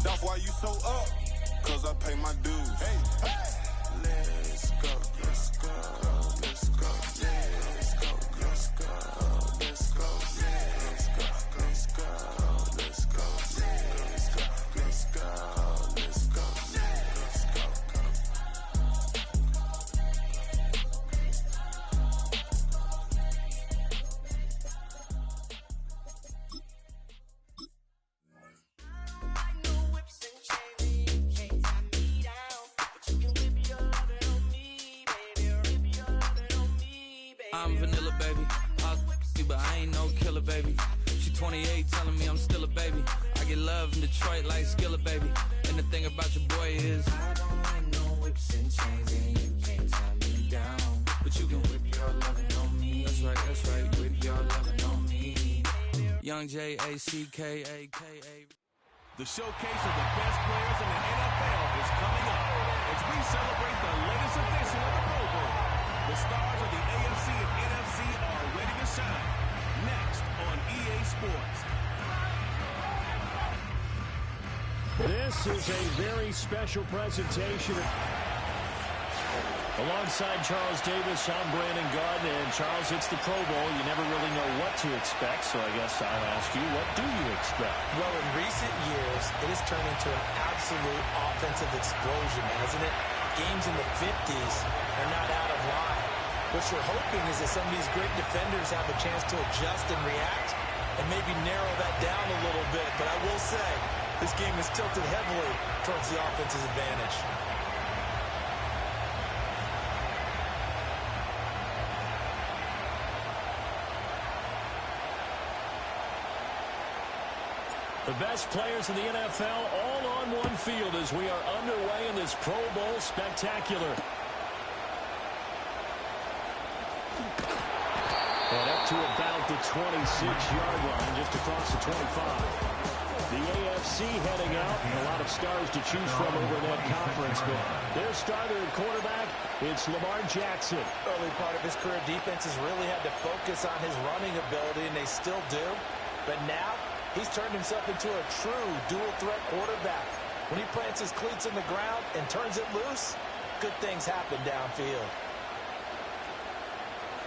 That's why you so up, cause I pay my dues. Hey, hey. Let's go, let's go, let's go, let's go, let's go, let's go, let's go, let's go, let's go, let's go, let's go, let's go, let's go. I'm vanilla, baby. I'll you, but I ain't no killer, baby. She 28, telling me I'm still a baby. I get love in Detroit like Skillet, baby. And the thing about your boy is I don't like no whips and chains, and you can't tie me down. But you can whip your lovin' on me. That's right, whip your lovin' on me. Young J-A-C-K-A-K-A. The showcase of the best players in the NFL is coming up as we celebrate the latest edition of the Pro Bowl. The stars of the AFC and NFC are ready to shine. Next on EA Sports. This is a very special presentation. Alongside Charles Davis, I'm Brandon Gaudin, and Charles, it's the Pro Bowl. You never really know what to expect, so I guess I'll ask you, what do you expect? Well, in recent years, it has turned into an absolute offensive explosion, hasn't it? Games in the 50s are not out of line. What you're hoping is that some of these great defenders have a chance to adjust and react and maybe narrow that down a little bit. But I will say, this game is tilted heavily towards the offense's advantage. The best players in the NFL all on one field as we are underway in this Pro Bowl spectacular. And up to about the 26-yard line, just across the 25. The AFC heading out, a lot of stars to choose from over that conference, but their starter at quarterback, it's Lamar Jackson. Early part of his career, defenses really had to focus on his running ability, and they still do. But now, he's turned himself into a true dual-threat quarterback. When he plants his cleats in the ground and turns it loose, good things happen downfield.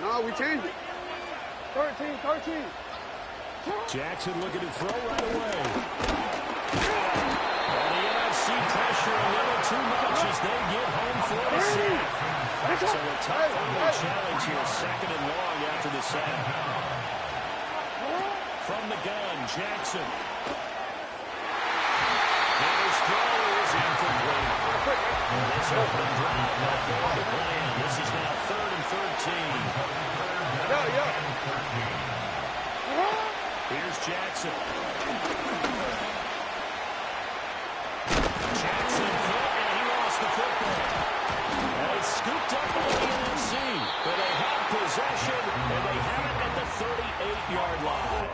No, we changed it. 13. Jackson looking to throw right away. And the NFC pressure a little too much as they get home for the sack. So a tough early challenge here, second and long after the sack. From the gun, Jackson. And his throw is incomplete. This open drive not going to plan. This is now 3rd and 13. Here's Jackson. Jackson caught, and he lost the football. And it's scooped up by the NFC. But they have possession, and they have it at the 38-yard line.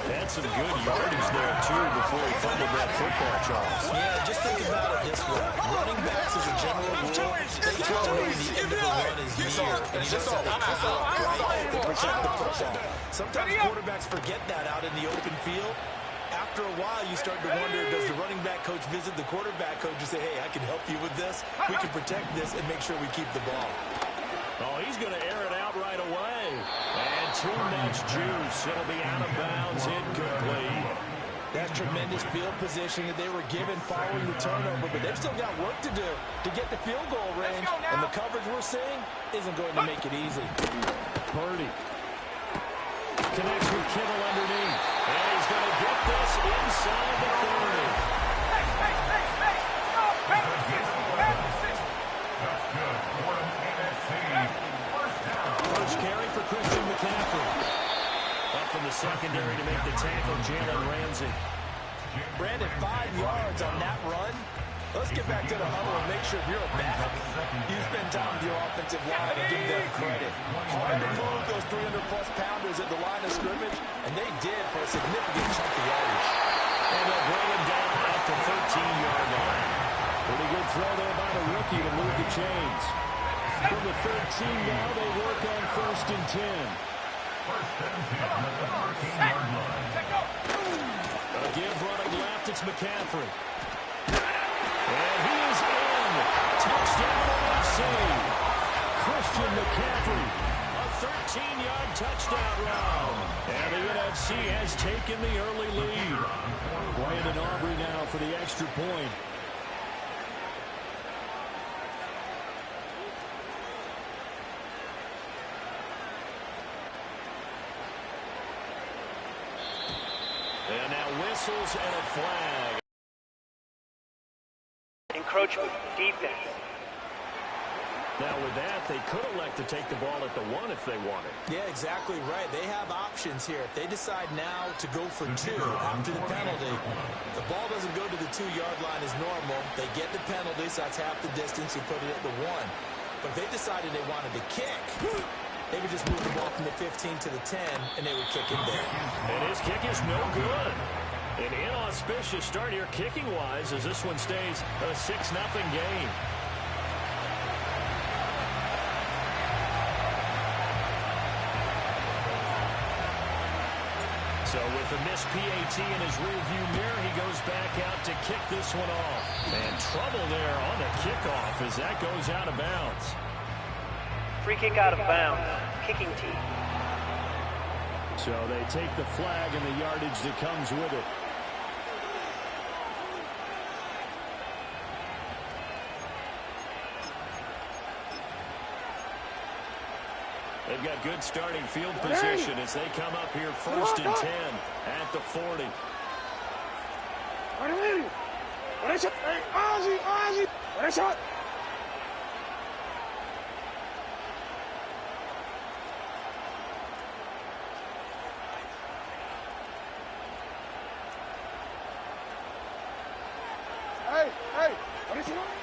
Had some good yardage there, too, before he fumbled that football, Charles. Yeah, just think about it this way. Running backs, as a general rule, they try to when the end of the run is near, and you just have to come out right to protect the football. Sometimes quarterbacks forget that out in the open field. After a while, you start to wonder, does the running back coach visit the quarterback coach and say, hey, I can help you with this. We can protect this and make sure we keep the ball. Oh, he's going to air it out right away. And too much juice. It'll be out of bounds, incomplete. That's tremendous field position that they were given following the turnover, but they've still got work to do to get the field goal range. And the coverage we're seeing isn't going to make it easy. Purdy connects with Kittle underneath. And he's going to get this inside the 30. First carry for Christian McCaffrey. Up from the secondary to make the tackle, Jalen Ramsey. Brandon, 5 yards on that run. Let's get back to the huddle and make sure if you're a back, you spend time with your offensive line and give them credit. Hard to move those 300-plus pounders at the line of scrimmage, and they did for a significant chunk of yardage. And they'll bring him down at the 13-yard line. Pretty good throw there by the rookie to move the chains. From the 13 now, they work on 1st and 10. A give running left, it's McCaffrey. NFC. Christian McCaffrey, a 13-yard touchdown run. And the NFC has taken the early lead. Brandon Aubrey now for the extra point. And now whistles and a flag. Encroachment, defense. Now with that, they could elect to take the ball at the 1 if they wanted. Yeah, exactly right. They have options here. If they decide now to go for 2 after the penalty, the ball doesn't go to the 2-yard line as normal. They get the penalty, so that's half the distance. You put it at the 1. But if they decided they wanted to kick, they would just move the ball from the 15 to the 10, and they would kick it there. And his kick is no good. An inauspicious start here kicking-wise as this one stays a 6-0 game. So with the missed PAT in his rearview mirror, he goes back out to kick this one off. And trouble there on the kickoff as that goes out of bounds. Free kick out of bounds. Kicking team. So they take the flag and the yardage that comes with it. They've got good starting field position as they come up here 1st and 10 at the 40.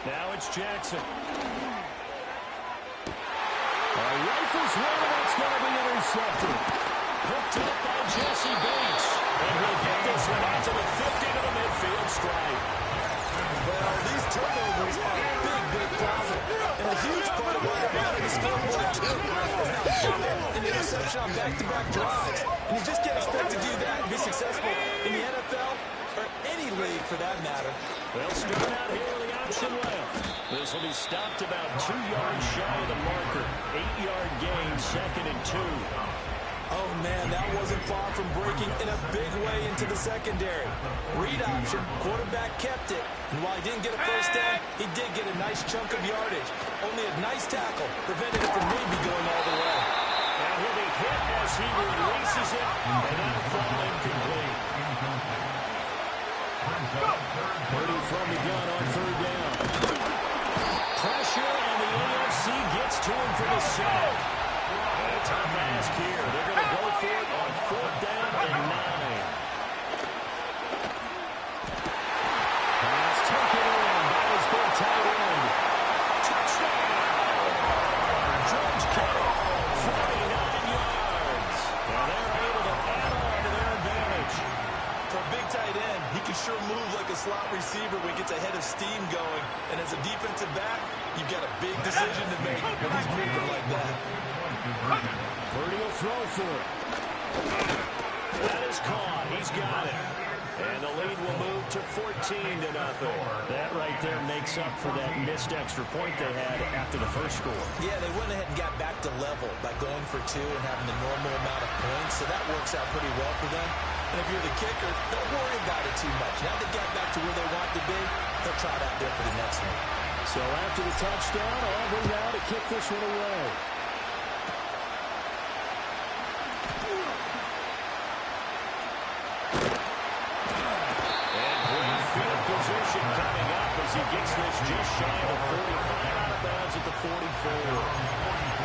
Now it's Jackson. Rifles one, that's going to be intercepted. Hooked up by Jesse Bates. And he'll get this one out to the 50 to the midfield stripe. Well, these turnovers are a big problem. And a huge part of why they're running the scoreboard, too. It's not an interception on back-to-back drives. And you just can't expect to do that and be successful in the NFL or any league for that matter. They'll start out here with the option left. This will be stopped about 2 yards shy of the marker. 8-yard gain, 2nd and 2. Oh, man, that wasn't far from breaking in a big way into the secondary. Read option, quarterback kept it. And while he didn't get a first down, he did get a nice chunk of yardage. Only a nice tackle prevented it from maybe going all the way. And he'll be hit as he releases it, and that'll fall incomplete. Purdy from the gun on 3rd down. Pressure, and the AFC gets to him for the sack. And a tough ask here. They're going to go for it on 4th down and 9. Pass taken in by his big tight end. Touchdown! George Kittle, 49 yards. And they're able to add on to their advantage. For a big tight end, he can sure move like a slot receiver when he gets a head of steam going. And as a defensive back, you've got a big decision to make when he's moving like that. Purdy will throw for it. That is caught. He's got it. And the lead will move to 14-0. That right there makes up for that missed extra point they had after the first score. Yeah, they went ahead and got back to level by going for 2 and having the normal amount of points. So that works out pretty well for them. And if you're the kicker, don't worry about it too much. Now they got back to where they want to be, they'll try it out there for the next one. So after the touchdown, Aubrey now to kick this one away. And great field position coming up as he gets this just shy of 45 out of bounds at the 44.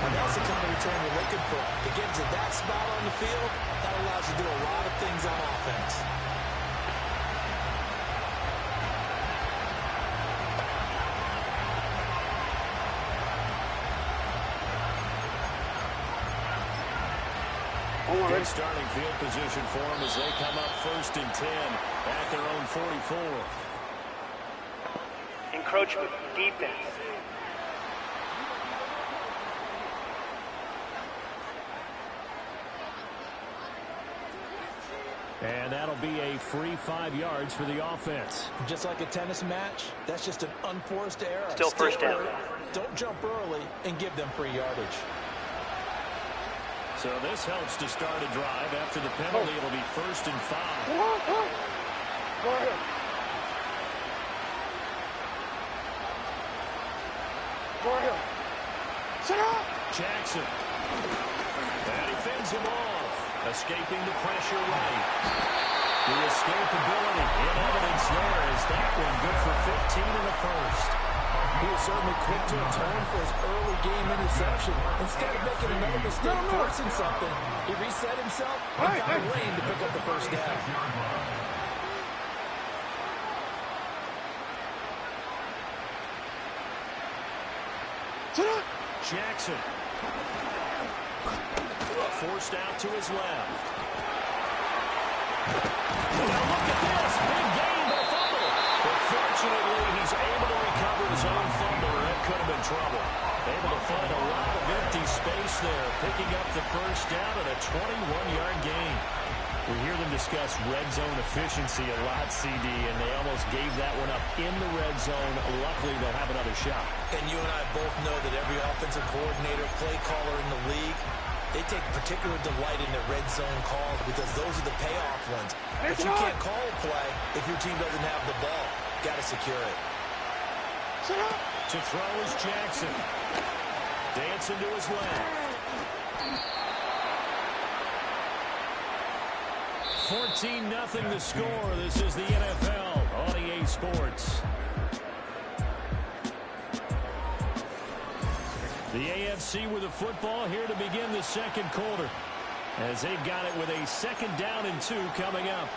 And that's the kind of return you're looking for. To get to that spot on the field, that allows you to do a lot of things on offense. Good starting field position for them as they come up 1st and 10 at their own 44. Encroachment, defense. And that'll be a free 5 yards for the offense. Just like a tennis match, that's just an unforced error. Still first down. Don't jump early and give them free yardage. So this helps to start a drive. After the penalty, it'll be 1st and 5. Jackson. And he fends him off. Escaping the pressure right. The escapability in evidence there is that one good for 15 in the first. He was certainly quick to atone for his early game interception. Instead of making another mistake forcing something, he reset himself and got a lane to pick up the first down. Jackson. Forced out to his left. Now look at this. Big gain, but a fumble. But fortunately, he's able to recover his own fumble, or that could have been trouble. Able to find a lot of empty space there, picking up the first down and a 21-yard gain. We hear them discuss red zone efficiency a lot, CD, and they almost gave that one up in the red zone. Luckily, they'll have another shot. And you and I both know that every offensive coordinator, play caller in the league, they take particular delight in their red zone calls because those are the payoff ones. But you can't call a play if your team doesn't have the ball. Got to secure it. To throw is Jackson. Dancing to his left. 14-0 the score. This is the NFL on EA Sports. The AFC with the football here to begin the second quarter, as they got it with a 2nd down and 2 coming up.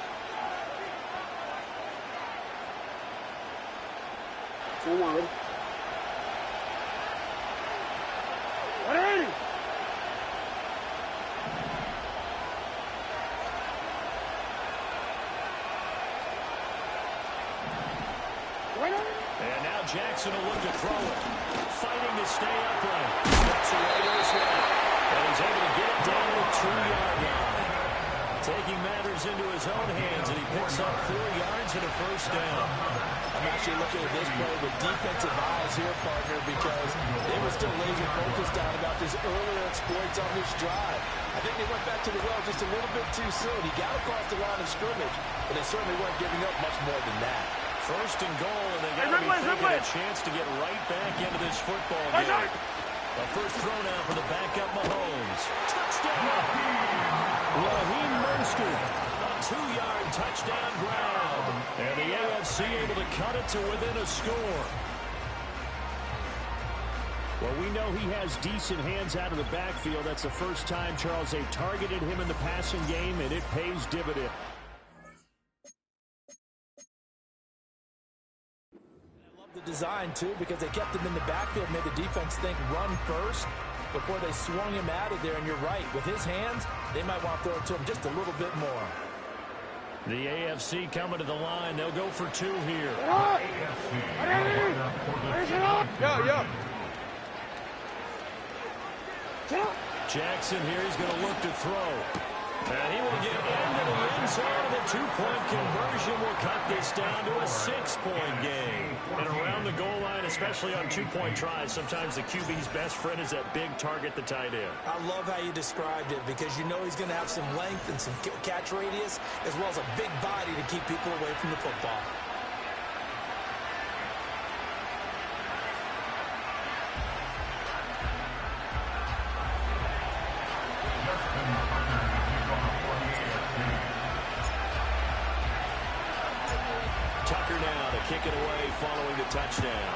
And now Jackson will look to throw it. Fighting to stay upright. Steps away to his left. And he's able to get it down to the 2-yard line. Taking matters into his own hands, and he picks up 4 yards and a first down. I'm actually looking at this play with defensive eyes here, partner, because they were still laser focused on about his earlier exploits on this drive. I think they went back to the well just a little bit too soon. He got across the line of scrimmage, but they certainly weren't giving up much more than that. 1st and goal, and they got to be thinking a chance to get right back into this football game. A first throw now for the backup Mahomes. Touchdown! Raheem Mostert, a 2-yard touchdown grab. And the AFC able to cut it to within a score. Well, we know he has decent hands out of the backfield. That's the first time, Charles, they targeted him in the passing game, and it pays dividend. Design too, because they kept him in the backfield, made the defense think run first before they swung him out of there. And you're right, with his hands, they might want to throw it to him just a little bit more. The AFC coming to the line. They'll go for 2 here. Jackson here, he's going to look to throw. And he will get into the end zone. The 2-point conversion will cut this down to a 6-point game. And around the goal line, especially on 2-point tries, sometimes the QB's best friend is that big target, the tight end. I love how you described it, because you know he's going to have some length and some catch radius, as well as a big body to keep people away from the football. Tucker now to kick it away following the touchdown.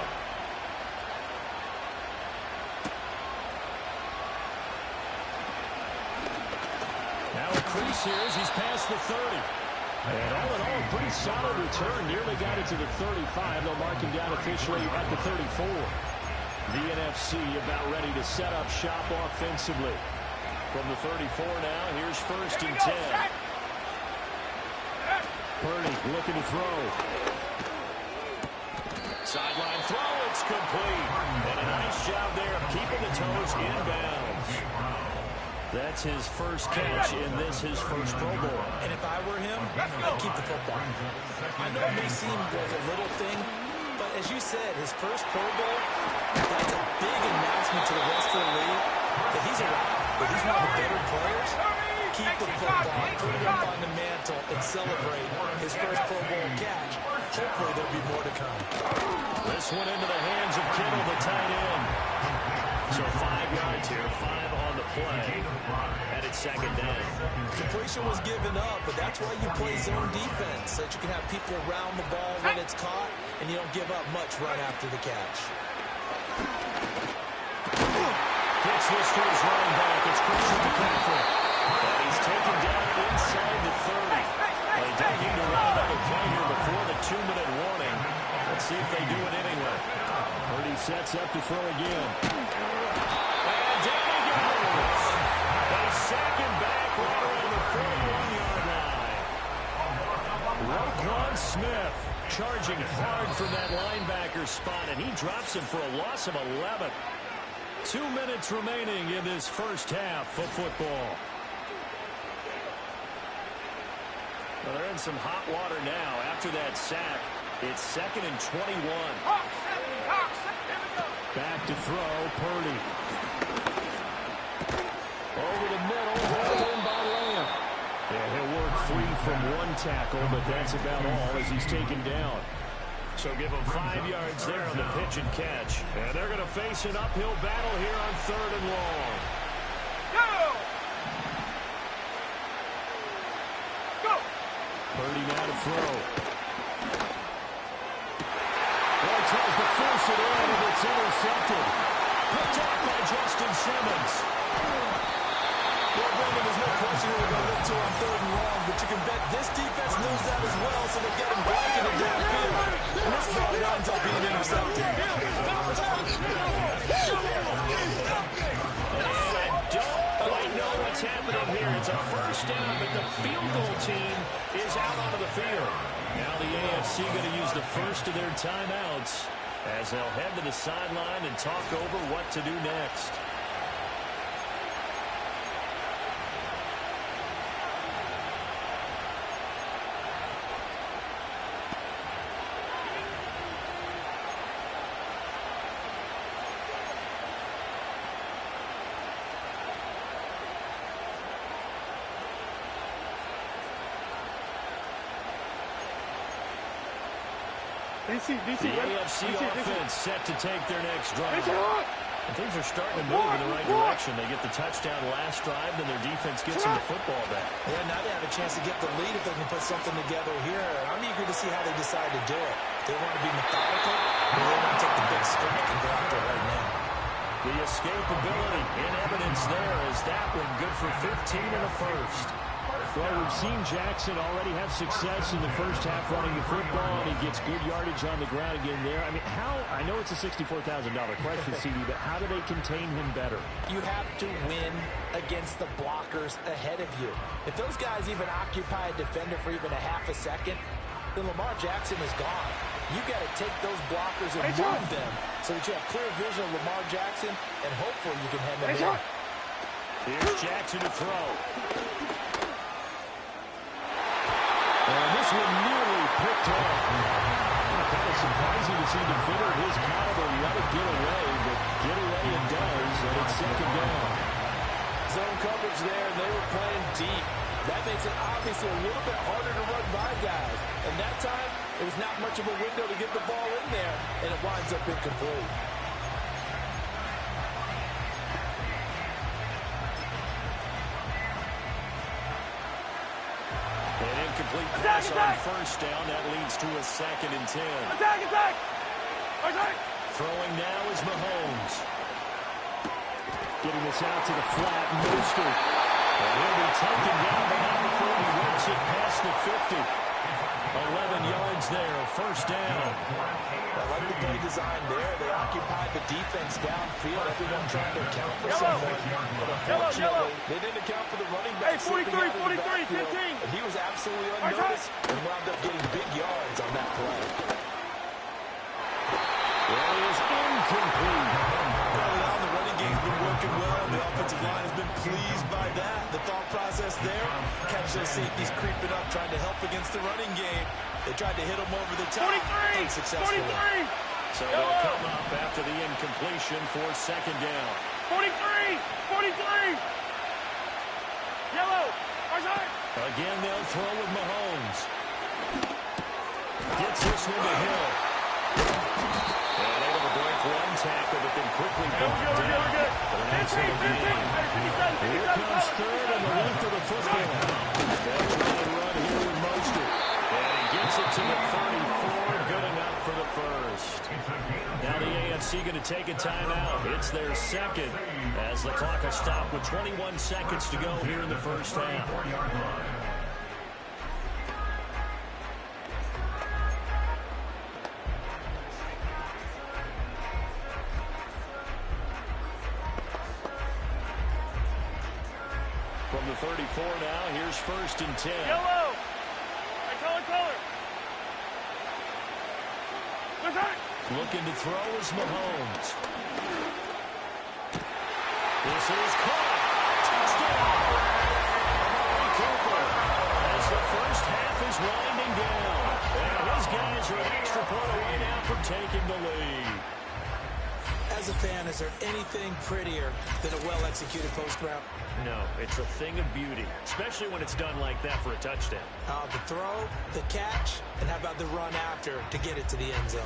Now a crease here as he's past the 30. And all in all, a pretty solid return. Nearly got it to the 35. They'll mark him down officially at the 34. The NFC about ready to set up shop offensively. From the 34 now, here's 1st and 10. Purdy looking to throw. Sideline throw, it's complete. And a nice job there of keeping the toes inbounds. That's his first catch in this, his first Pro Bowl. And if I were him, I'd keep the football. I know it may seem like a little thing, but as you said, his first Pro Bowl, that's a big announcement to the rest of the league that he's around, that he's one of the better players. Keep the football, put it up on the mantle, and celebrate his first Pro Bowl catch. Hopefully there'll be more to come. This one into the hands of Kittle, the tight end. So 5 yards here, 5 on the play, and it's second down. Completion was given up, but that's why you play zone defense, so that you can have people around the ball when it's caught, and you don't give up much right after the catch. Gets this to his running back. It's Christian McCaffrey. And he's taken down inside the 30. They don't need to run another play here before the 2-minute warning. Let's see if they do it anyway. Purdy sets up to throw again. And down he goes. They sack him back right around the 41-yard line. Roquan Smith charging hard from that linebacker spot, and he drops him for a loss of 11. 2 minutes remaining in this first half of football. Well, they're in some hot water now after that sack. It's 2nd and 21. Back to throw, Purdy. Over the middle, hauled in by Lamb. Yeah, he'll work free from one tackle, but that's about all as he's taken down. So give him 5 yards there on the pitch and catch. And they're going to face an uphill battle here on 3rd and long. Go! Purdy now to throw. Well, tries to force it in, and it's intercepted. Picked up by Justin Simmons. Well, Brandon, there's no question who we're going to look to on 3rd and long, but you can bet this defense knows that as well, so they'll get him blanketed downfield. And this ball winds up being intercepted. And I don't quite know what's happening here. It's a first down, but the field goal team is out onto the field. Now the AFC going to use the first of their timeouts as they'll head to the sideline and talk over what to do next. The AFC offense set to take their next drive. And things are starting to move in the right direction. They get the touchdown last drive, then their defense gets them the football back. Yeah, now they have a chance to get the lead if they can put something together here. I'm eager to see how they decide to do it. They want to be methodical, or they want to take the big strike and go out there right now. The escapability in evidence there as that one good for 15 and a first. Well, we've seen Jackson already have success in the first half running the football, and he gets good yardage on the ground again there. I mean, I know it's a $64,000 question, CD, but how do they contain him better? You have to win against the blockers ahead of you. If those guys even occupy a defender for even a half a second, then Lamar Jackson is gone. You got to take those blockers and move them so that you have clear vision of Lamar Jackson, and hopefully you can hem him in. Here's Jackson to throw. And this one nearly picked off. Kind of surprising to see a defender of his caliber let it get away, but get away it does, and it's 2nd down. Zone coverage there, and they were playing deep. That makes it obviously a little bit harder to run by guys. And that time, it was not much of a window to get the ball in there, and it winds up incomplete. An incomplete pass on first down. That leads to a 2nd and 10. Attack! Throwing now is Mahomes. Getting this out to the flat. Mostert. And he'll be taken down, but not before he works it past the 50. 11 yards there. First down. I like the play design there. They occupied the defense downfield. Everyone trying to account for someone. But unfortunately, they didn't account for the running back. Hey, 43, 15. And he was absolutely unnoticed and wound up getting big yards on that play. That is incomplete. Early on, the running game's been working well. The offensive line has been pleased by there. Catch those safeties creeping up, trying to help against the running game. They tried to hit him over the top. 43! Unsuccessfully. 43! So they'll come up after the incompletion for second down. 43! 43! Yellow! Again, they'll throw with Mahomes. Gets this one to Hill. And able to break one tackle, but then quickly brought down for the next one of the game. Here comes third on the length of the football. They'll try and run here with Mostert. And he gets it to the 34, good enough for the first. Now the AFC going to take a timeout. It's their second as the clock has stopped with 21 seconds to go here in the first half. From the 34 now, here's first and 10. Yellow! Hey, color! What's that? Looking to throw is Mahomes. This is caught. Touchdown! Amari Cooper as the first half is winding down. And his guys are an extra point away now from taking the lead. As a fan, is there anything prettier than a well-executed post route? No, it's a thing of beauty, especially when it's done like that for a touchdown. The throw, the catch, and how about the run after to get it to the end zone?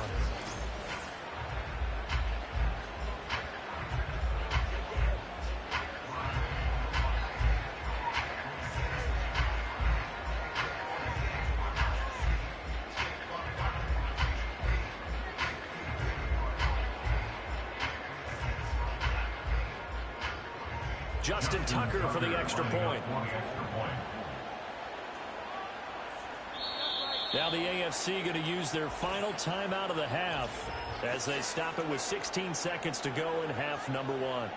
Justin Tucker for the extra point. Now the AFC going to use their final timeout of the half as they stop it with 16 seconds to go in half number one.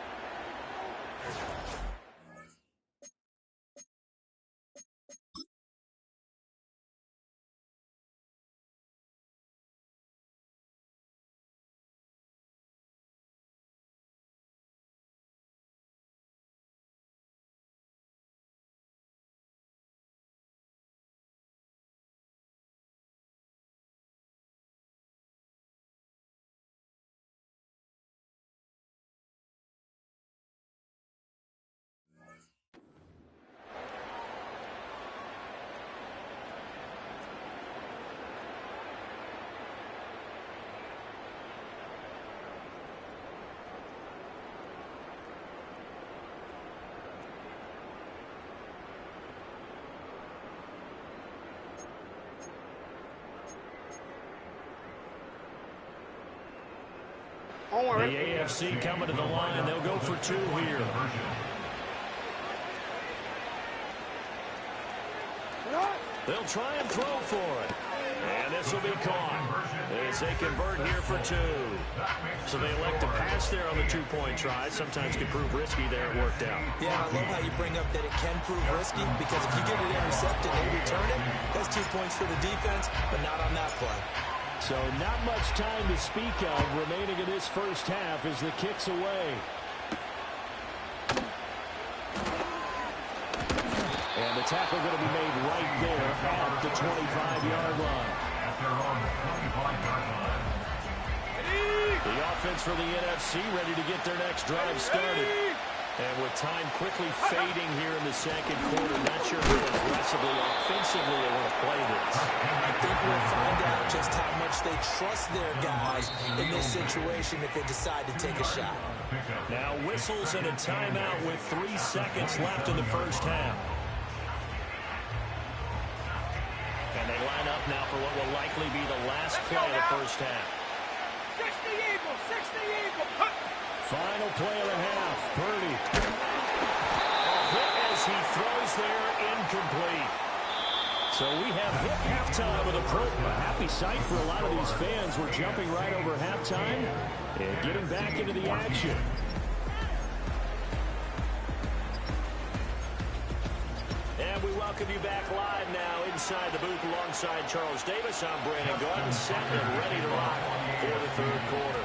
Don't worry. The AFC coming to the line. They'll go for two here. They'll try and throw for it. And this will be caught as they convert here for two. So they elect to pass there on the two-point try. Sometimes can prove risky there. It worked out. Yeah, I love how you bring up that it can prove risky because if you get it intercepted and they return it, that's 2 points for the defense, but not on that play. So not much time to speak of remaining in this first half as the kick's away. And the tackle going to be made right there at the 25-yard line. The offense for the NFC ready to get their next drive started. And with time quickly fading here in the second quarter, not sure how aggressively, offensively they want to play this. I think we'll find out just how much they trust their guys in this situation if they decide to take a shot. Now whistles and a timeout with 3 seconds left in the first half. And they line up now for what will likely be the last play of the first half. 60 Eagles, 60 Eagles. Final play of the half. Purdy. A hit as he throws there, incomplete. So we have hit halftime with a happy sight for a lot of these fans. We're jumping right over halftime and getting back into the action. And we welcome you back live now inside the booth alongside Charles Davis. I'm Brandon Gordon, set and ready to rock for the third quarter.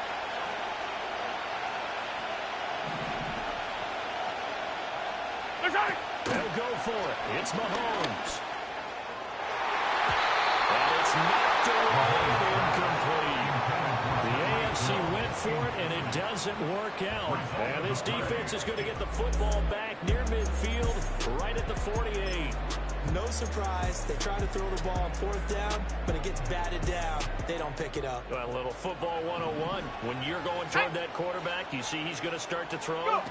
They'll go for it. It's Mahomes. And it's knocked away and incomplete. The AFC went for it, and it doesn't work out. And this defense is going to get the football back near midfield, right at the 48. No surprise. They try to throw the ball on fourth down, but it gets batted down. They don't pick it up. A little football 101. When you're going toward that quarterback, you see he's going to start to throw.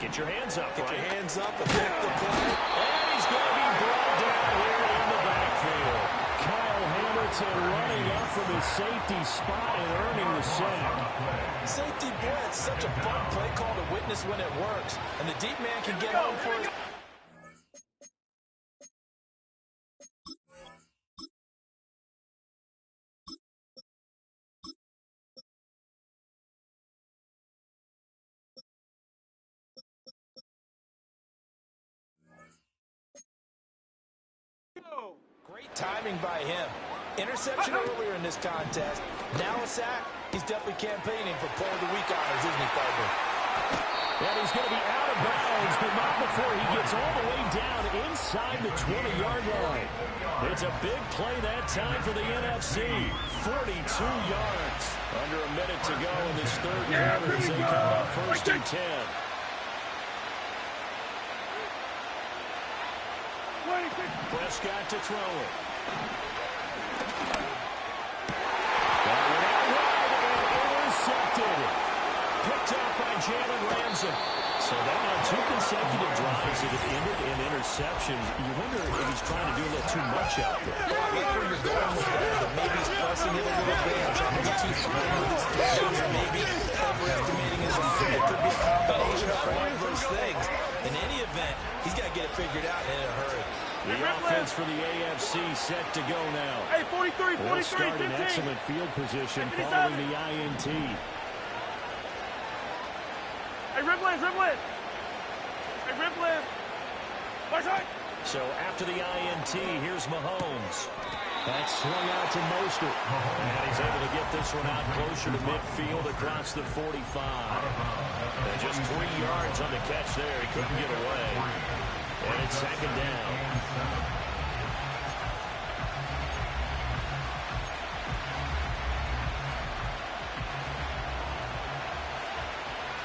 Get your hands up, Get right? your hands up and pick the play. And he's going to be brought down here in the backfield. Kyle Hamilton running up from his safety spot and earning the sack. Safety blitz, such a fun play call to witness when it works. And the deep man can get home for his... Great timing by him. Interception earlier in this contest. Now a sack. He's definitely campaigning for Player of the Week honors, isn't he, partner? And he's going to be out of bounds, but not before he gets all the way down inside the 20-yard line. It's a big play that time for the NFC. 42 yards. Under a minute to go in this third quarter as they come up first and 10. Prescott to throw it. Got it out wide and intercepted. Picked up by Jalen Ramsey. So now 2 consecutive drives that have ended in interceptions. You wonder if he's trying to do a little too much out there. I like where you're going with that. Maybe he's pressing it a little bit and trying to be too fine with his throws, or maybe overestimating his fit. It could be a combination of all of those things. In any event, he's got to get it figured out in a hurry. The offense for the AFC set to go now. Hey, 43, 43, They'll start 15. in excellent field position following the INT. Hey, Ripland. Hey, Ripland. My side. So after the INT, here's Mahomes. That's swung out to Mostert. And he's able to get this one out closer to midfield across the 45. And just 3 yards on the catch there. He couldn't get away. And it's second down.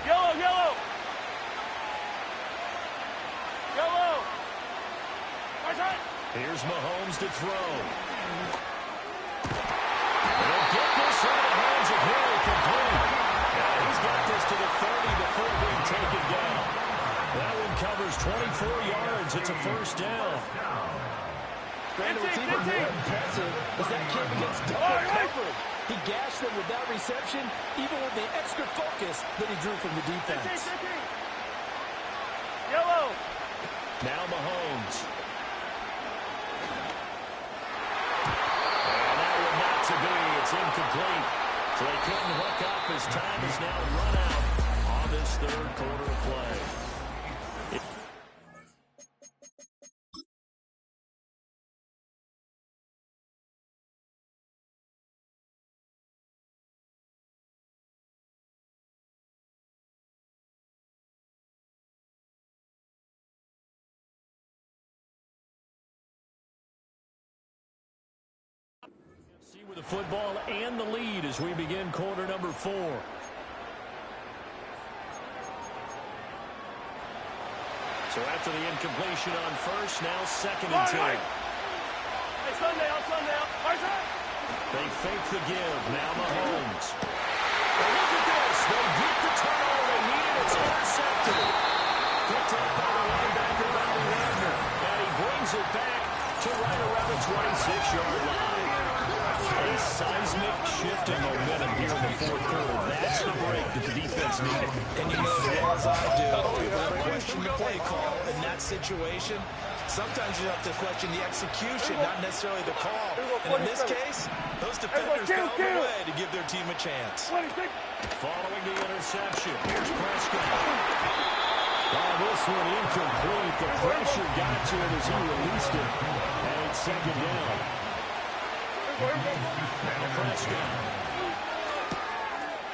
Yellow. My side. Here's Mahomes to throw. They'll get this into the hands of Hill, complete. And he's got this to the 30 before being taken down. That one covers 24 yards. It's a first down. Brandon, what's even more impressive is that kid gets double covered. He gashed them with that reception, even with the extra focus that he drew from the defense. Yellow. Now Mahomes. And that one not to be. It's incomplete. So they couldn't hook up as time is now run out on this third quarter of play. With the football and the lead as we begin quarter number 4. So after the incompletion on first, now second and 10. Hey, Sunday out. My side. They fake the give. Now Mahomes. Well, look at this. They get the turnover they need. It's intercepted. Picked up by the linebacker, Bobby Wagner. And he brings it back to right around the 26-yard line. A seismic shift in momentum here in the fourth quarter. That's the break that the defense needed. And you know as well as I do, people have questioned the play call in that situation. Sometimes you have to question the execution, not necessarily the call. And in this case, those defenders found a way to give their team a chance. Following the interception, here's Prescott. This one incomplete. The pressure got to him as he released it. And it's second down. Now Prescott.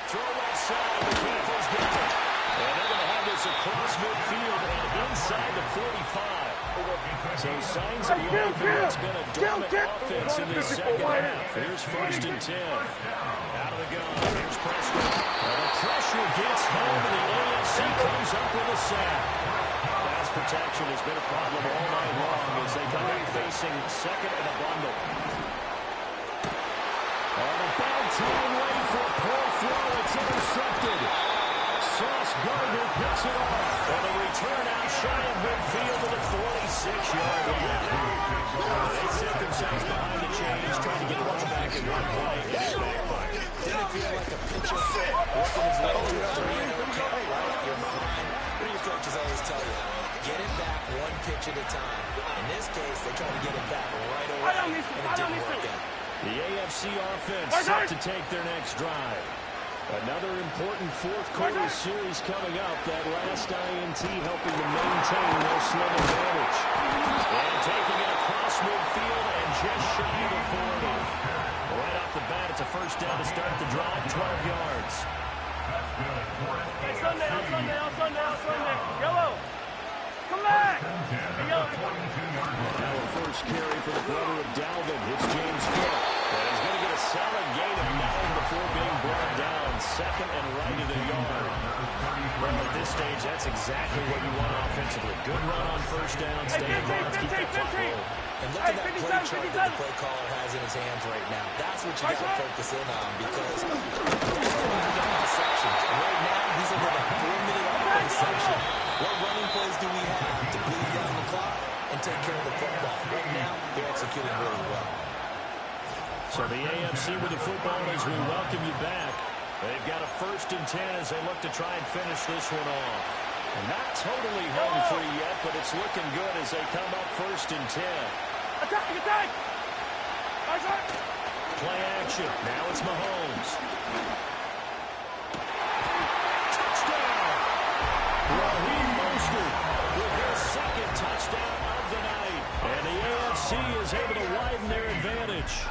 Throw left side. The Panthers got it. And they're going to have this across midfield and inside the 45. So signs of life in what's been a dormant offense in this second half. Here's 1st and 10. Out of the gun. Here's Prescott. The pressure gets home, and the AFC comes up with a sack. Pass protection has been a problem all night long as they come back facing 2nd and a bundle. On a bad time late for a poor throw. It's intercepted. Sauce Gardner picks it off. And a return out shy of midfield to the 46-yard line. They set themselves behind the chains, trying to get the ball back in one play. And it backfired. Didn't it feel like a pitcher working his way through a 3-0 count, right? You're behind. What do your coaches always tell you? Get it back one pitch at a time. In this case, they tried to get it back right away, and it didn't work out. The AFC offense set to take their next drive. Another important fourth-quarter series coming up. That last INT helping to maintain their slim advantage. And taking it across midfield and just shy of the 40. Right off the bat, it's a first down to start the drive, 12 yards. Hey, Sunday. Yellow. Come back. Hey, Yellow. Now a first carry for the brother of Dalvin. It's James Cook. And he's going to get a solid gain of 9 before being brought down. 2nd and right of the yard. Well, at this stage, that's exactly what you want offensively. Good run on first down. Stay in bounds, keep the clock rolling. And look at that play chart that the play caller has in his hands right now. That's what you got to focus in on because that's the section. Right now, he's in a 4-minute offense section. What running plays do we have to bleed down the clock and take care of the football? Right now, they're executing really well. So the AFC with the football as we welcome you back. They've got a 1st and 10 as they look to try and finish this one off. And not totally home free yet, but it's looking good as they come up 1st and 10. Attack! Play action. Now it's Mahomes. Touchdown! Raheem Mostert with his 2nd touchdown of the night. And the AFC is able to widen their advantage.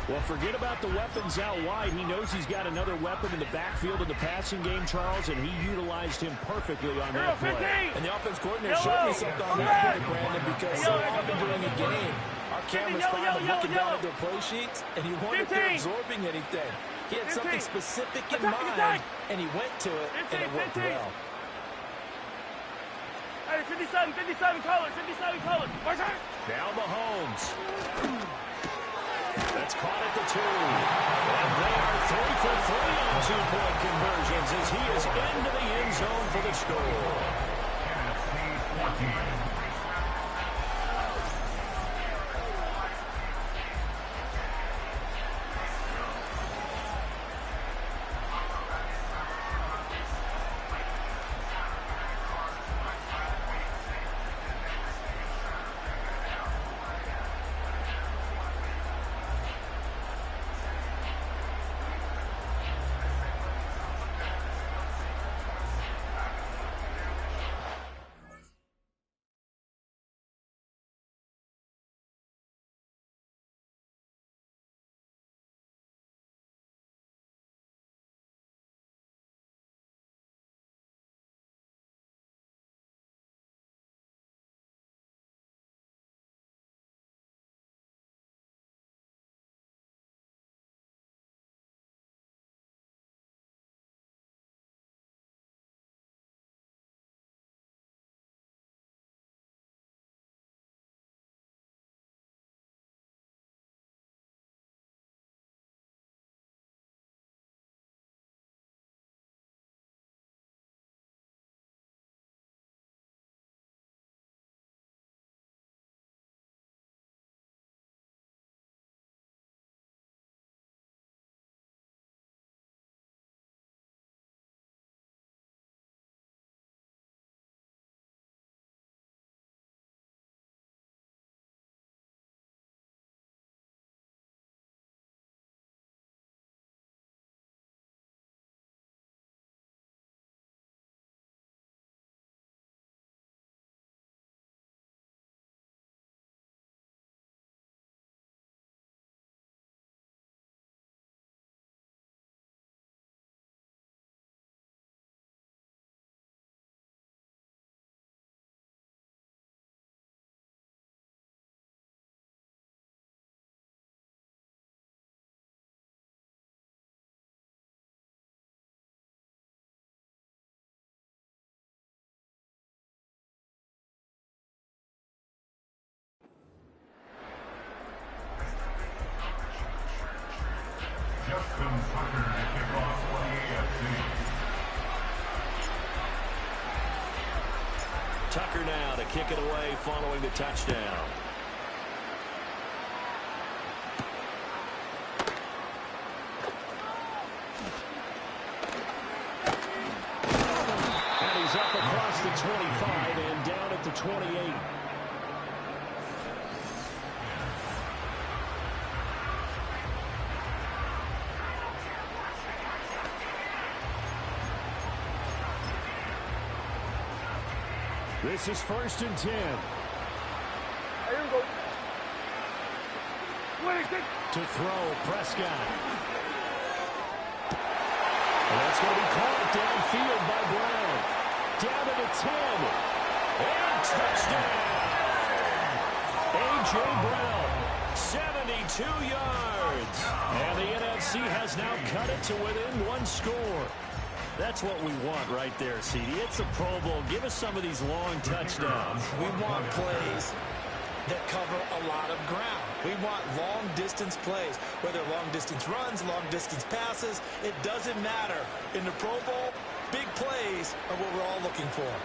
Well, forget about the weapons out wide. He knows he's got another weapon in the backfield in the passing game, Charles, and he utilized him perfectly on that play. And the offense coordinator showed me something on that play, Brandon, because so often during a game, our cameras find him looking down at their play sheets, and he wondered if they're absorbing anything. He had something specific in mind, and he went to it, and it worked well. Hey, 57, color. Now Mahomes. That's caught at the 2. And they are 3 for 3 on 2-point conversions as he is into the end zone for the score. Tucker now to kick it away following the touchdown. And he's up across the 25 and down at the 28. This is 1st and 10. Here we go. To throw, Prescott. And that's going to be caught downfield by Brown. Down to the 10. And touchdown. A.J. Brown, 72 yards. And the NFC has now cut it to within 1 score. That's what we want right there, CD. It's a Pro Bowl. Give us some of these long touchdowns. We want plays that cover a lot of ground. We want long-distance plays, whether long-distance runs, long-distance passes. It doesn't matter. In the Pro Bowl, big plays are what we're all looking for.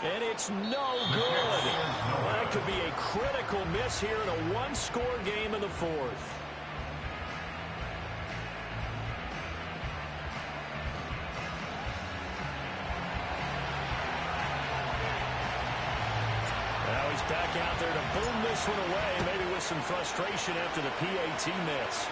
And it's no good. That could be a critical miss here in a 1-score game in the 4th. Now he's back out there to boom this one away, maybe with some frustration after the PAT miss.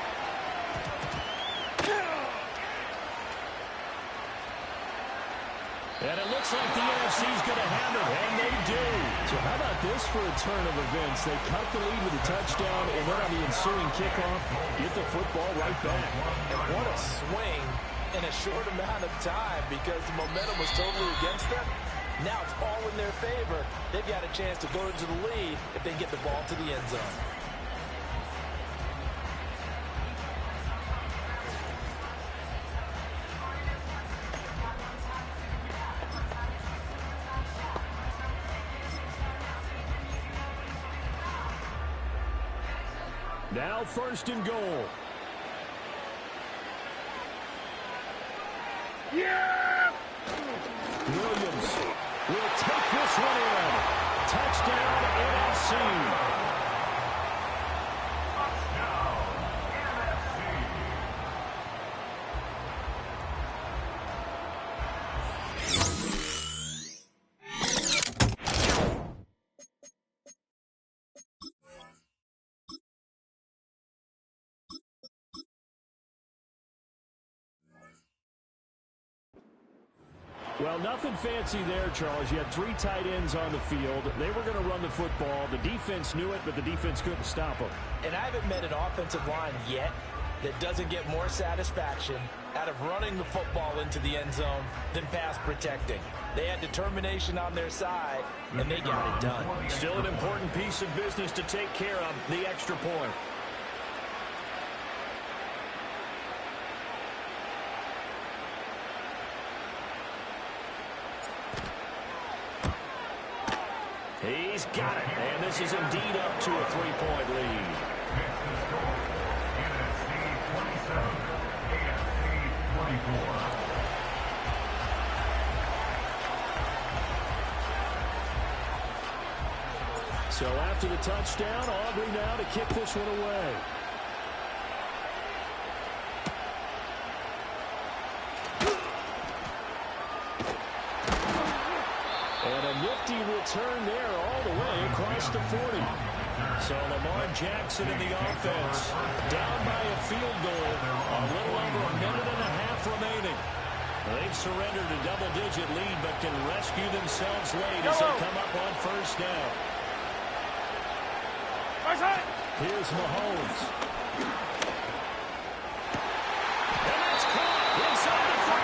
And it looks like the NFC's going to have it, and they do. So how about this for a turn of events? They cut the lead with a touchdown, and then on the ensuing kickoff, get the football right back. And what a swing in a short amount of time, because the momentum was totally against them. Now it's all in their favor. They've got a chance to go into the lead if they get the ball to the end zone. Now 1st and goal. Yeah! Williams will take this one in. Touchdown, NFC. Well, nothing fancy there, Charles. You had 3 tight ends on the field. They were going to run the football. The defense knew it, but the defense couldn't stop them. And I haven't met an offensive line yet that doesn't get more satisfaction out of running the football into the end zone than pass protecting. They had determination on their side, and they got it done. Still an important piece of business to take care of, the extra point. He's got it, and this is indeed up to a 3-point lead. So after the touchdown, Aubrey now to kick this one away. And a nifty return there all the way across the 40. So Lamar Jackson in the offense, down by a field goal, a little over a minute and a half remaining. They've surrendered a double-digit lead, but can rescue themselves late as they come up on 1st down. Here's Mahomes. And that's caught inside the 30.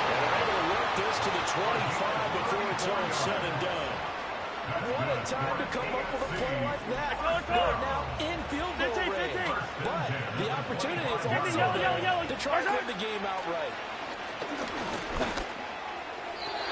And they're able to work this to the 25 before it's all said and done. What a time to come up with a play like that. They're now in field goal range. But the opportunity is also there to try to win the game outright.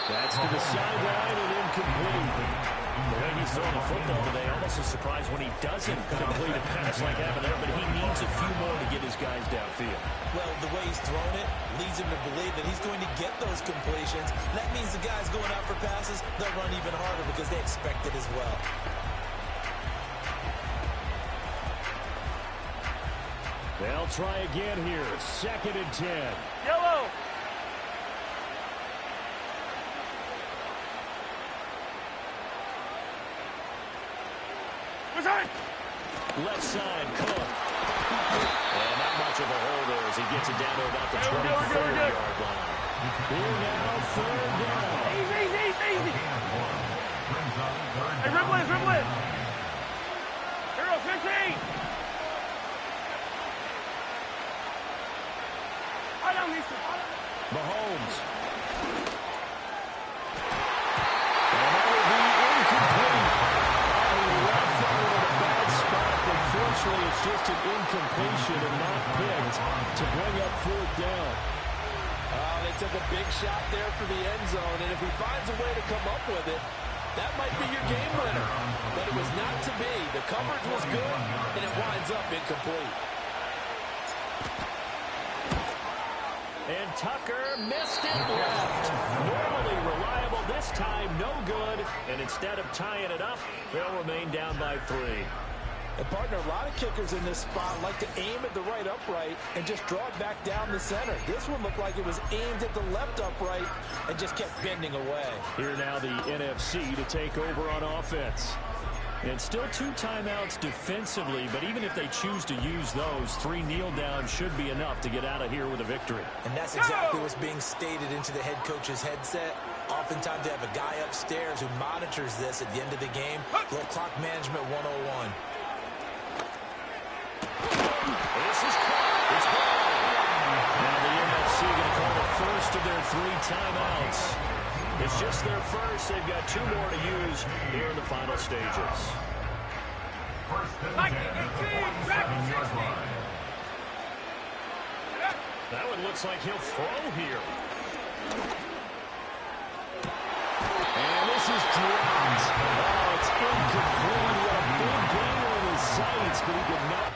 That's to the sideline and incomplete. The way he's throwing the football today, almost a surprise when he doesn't complete a pass like that there, but he needs a few more to get his guys downfield. Well, the way he's thrown it leads him to believe that he's going to get those completions. That means the guys going out for passes, they'll run even harder because they expect it as well. They'll try again here. 2nd and 10. Yellow. Left side, Cook. And not much of a hole there as he gets it down to about the 24-yard line. Here now, 3rd down. Easy. Hey, dribble in. Hero 15. Mahomes. And that will be incomplete. Left there in a bad spot, but fortunately it's just an incompletion and not picked to bring up 4th down. They took a big shot there for the end zone, and if he finds a way to come up with it, that might be your game winner. But it was not to be. The coverage was good, and it winds up incomplete. And Tucker missed it left. Normally reliable, this time no good. And instead of tying it up, they'll remain down by 3. And partner, a lot of kickers in this spot like to aim at the right upright and just draw it back down the center. This one looked like it was aimed at the left upright and just kept bending away. Here now the NFC to take over on offense. And still 2 timeouts defensively, but even if they choose to use those, 3 kneel downs should be enough to get out of here with a victory. And that's exactly what's being stated into the head coach's headset. Oftentimes they have a guy upstairs who monitors this at the end of the game. Little clock management 101. This is caught. It's ball. Now the NFC going to call the first of their 3 timeouts. It's just their first. They've got 2 more to use here in the final stages. That one looks like he'll throw here. And this is dropped. Oh, it's incomplete. What a big gain on his sights, but he did not.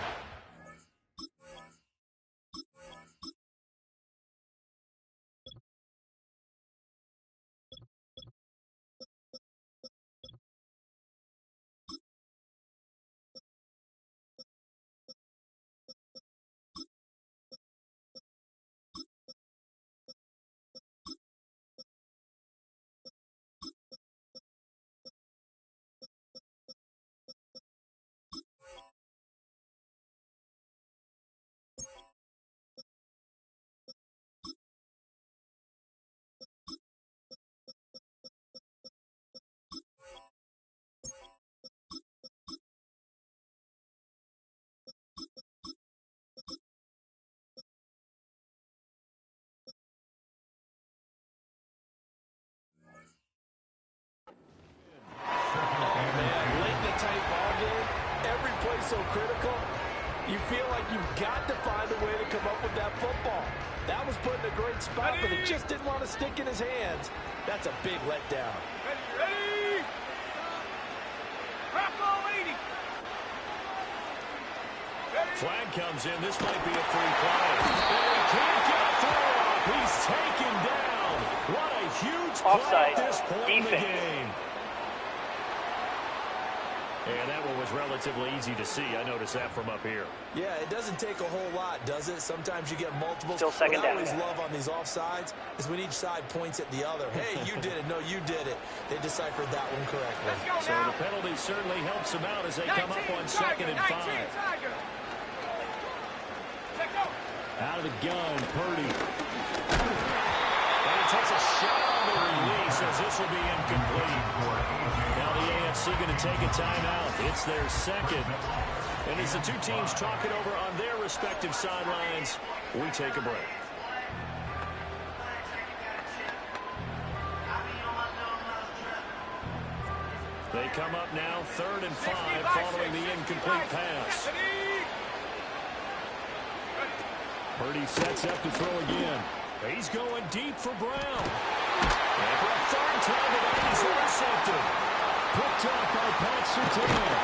So critical, you feel like you've got to find a way to come up with that football. That was put in a great spot, but it just didn't want to stick in his hands. That's a big letdown. Ready? Bravo 80. Flag comes in. This might be a free play. And he can't get a throw up. He's taken down. What a huge play at this point in the game. And that one was relatively easy to see. I noticed that from up here. Yeah, it doesn't take a whole lot, does it? Sometimes you get multiples. Still second down. What I always love on these offsides is when each side points at the other. Hey, you did it. No, you did it. They deciphered that one correctly. So the penalty certainly helps them out as they come up on 2nd and 5. Out of the gun, Purdy. And he takes a shot on the release as this will be incomplete. Now the AFC going to take a timeout. It's their second. And as the 2 teams talk it over on their respective sidelines, we take a break. They come up now 3rd and 5 following the incomplete pass. Purdy sets up to throw again. He's going deep for Brown. And for a 3rd time today, he's intercepted. Picked up by Pat Surtain.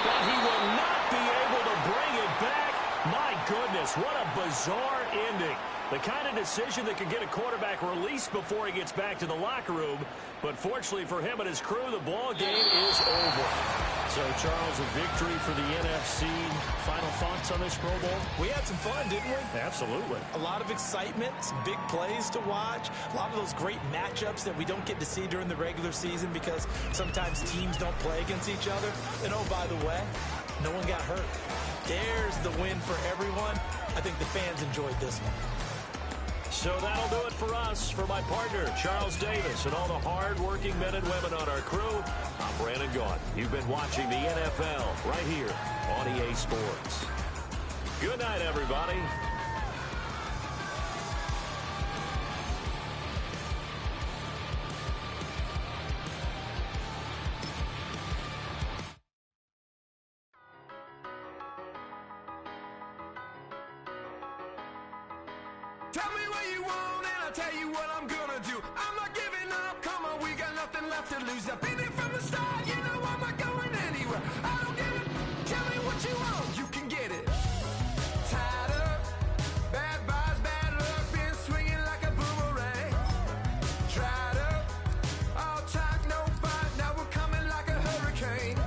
But he will not be able to bring it back. My goodness, what a bizarre ending. The kind of decision that could get a quarterback released before he gets back to the locker room. But fortunately for him and his crew, the ball game is over. So, Charles, a victory for the NFC. Final thoughts on this Pro Bowl? We had some fun, didn't we? Absolutely. A lot of excitement, some big plays to watch, a lot of those great matchups that we don't get to see during the regular season because sometimes teams don't play against each other. And, oh, by the way, no one got hurt. There's the win for everyone. I think the fans enjoyed this one. So that'll do it for us. For my partner, Charles Davis, and all the hard-working men and women on our crew, I'm Brandon Gaudin. You've been watching the NFL right here on EA Sports. Good night, everybody. Tell me what you want and I'll tell you what I'm gonna do. I'm not giving up, come on, we got nothing left to lose. I've been here from the start, you know I'm not going anywhere. I don't give it, tell me what you want, you can get it. Tied up, bad vibes, bad luck, been swinging like a boomerang. Dried up, all talk, no bite, now we're coming like a hurricane.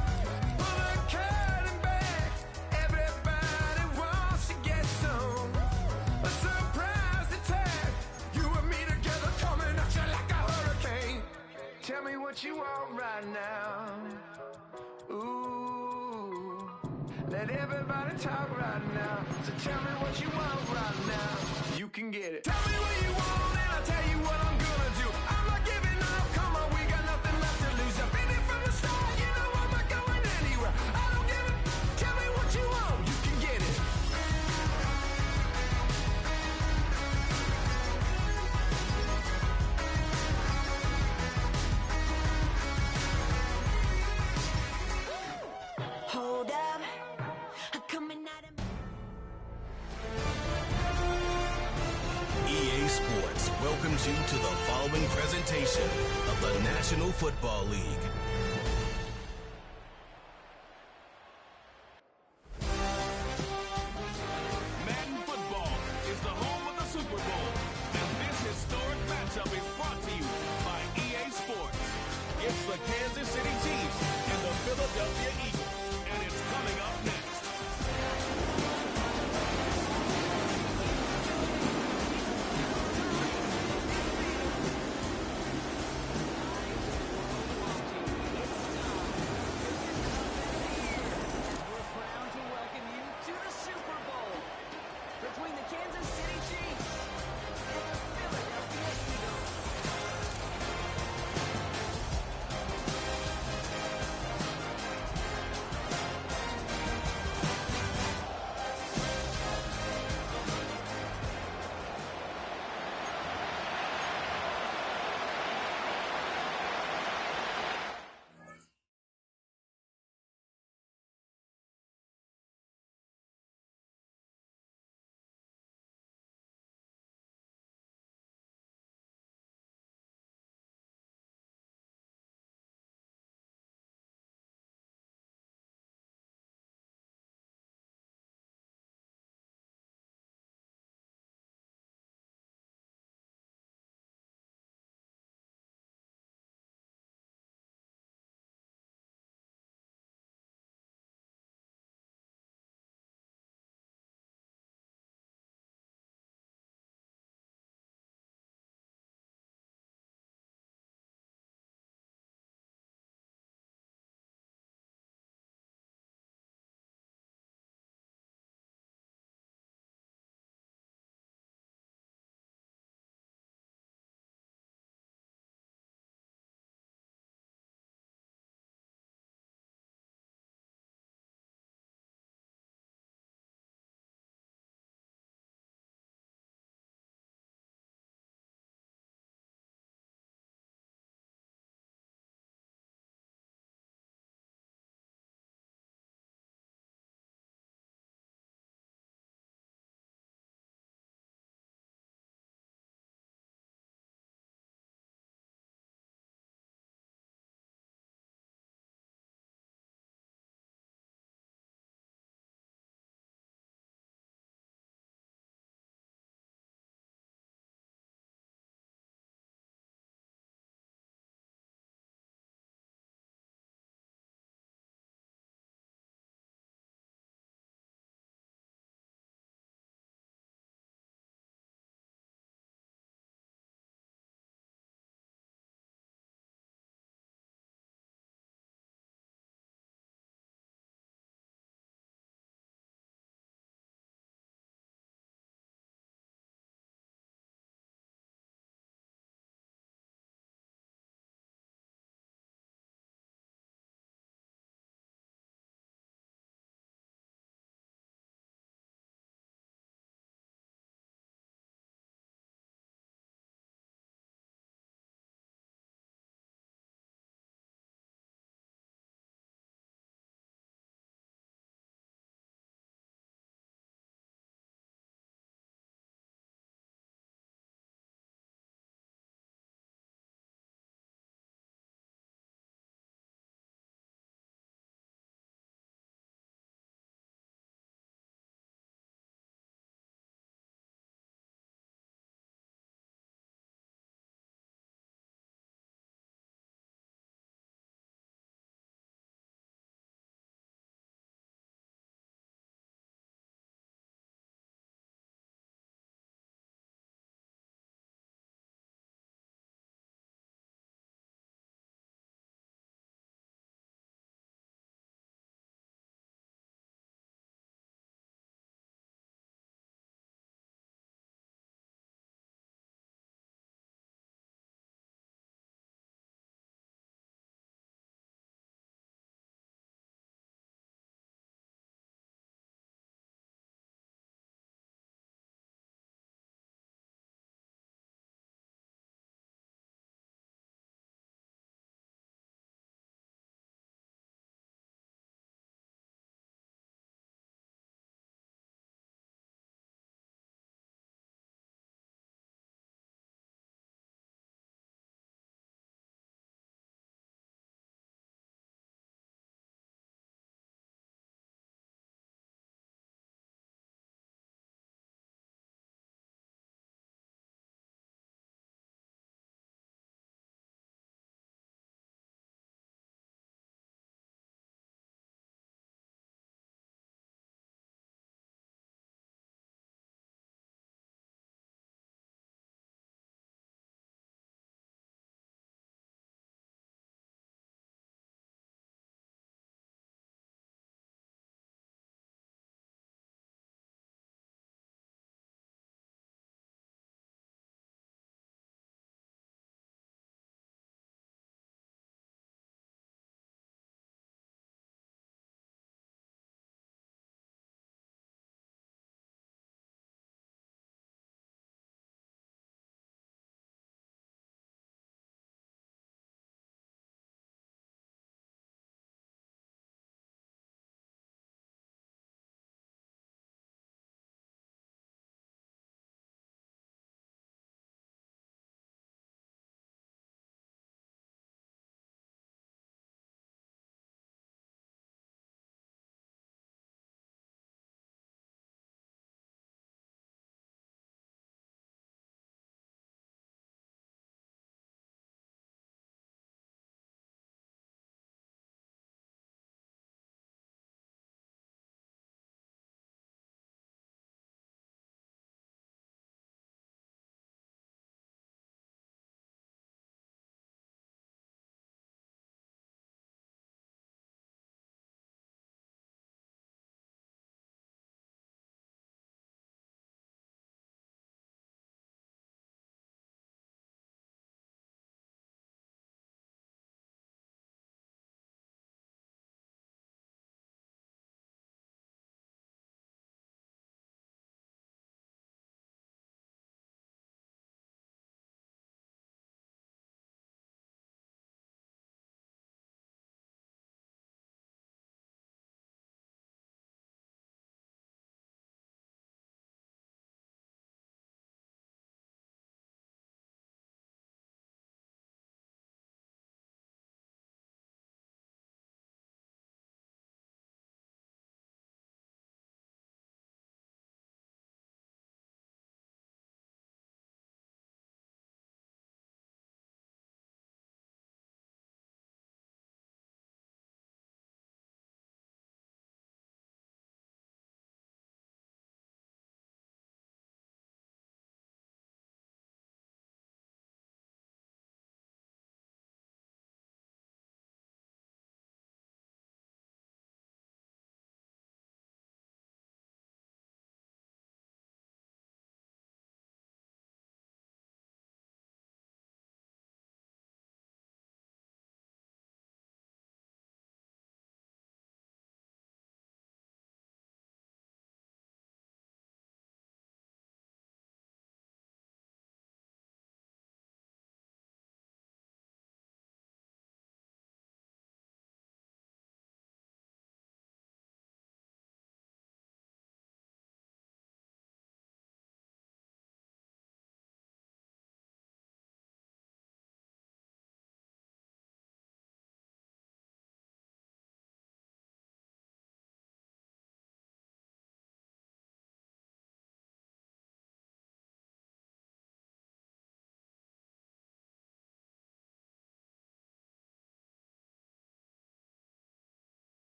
Pull the curtain back, everybody wants to get some. A surprise attack, you and me together coming at you like a hurricane. Tell me what you want right now. Ooh, let everybody talk right now. So tell me what you want right now. You can get it. Tell me what you want and I'll tell you what I'm gonna do. I'm not giving up, come on, we got nothing left to lose. I've been here from the start, you know I'm not going anywhere. I don't give it, tell me what you want, you can get it. Hold up, I'm coming out of EA Sports welcomes you to the following presentation of the National Football League. Madden Football is the home of the Super Bowl, and this historic matchup is brought to you by EA Sports. It's the Kansas City Chiefs and the Philadelphia Eagles, and it's coming up next. We're proud to welcome you to the Super Bowl between the Kansas City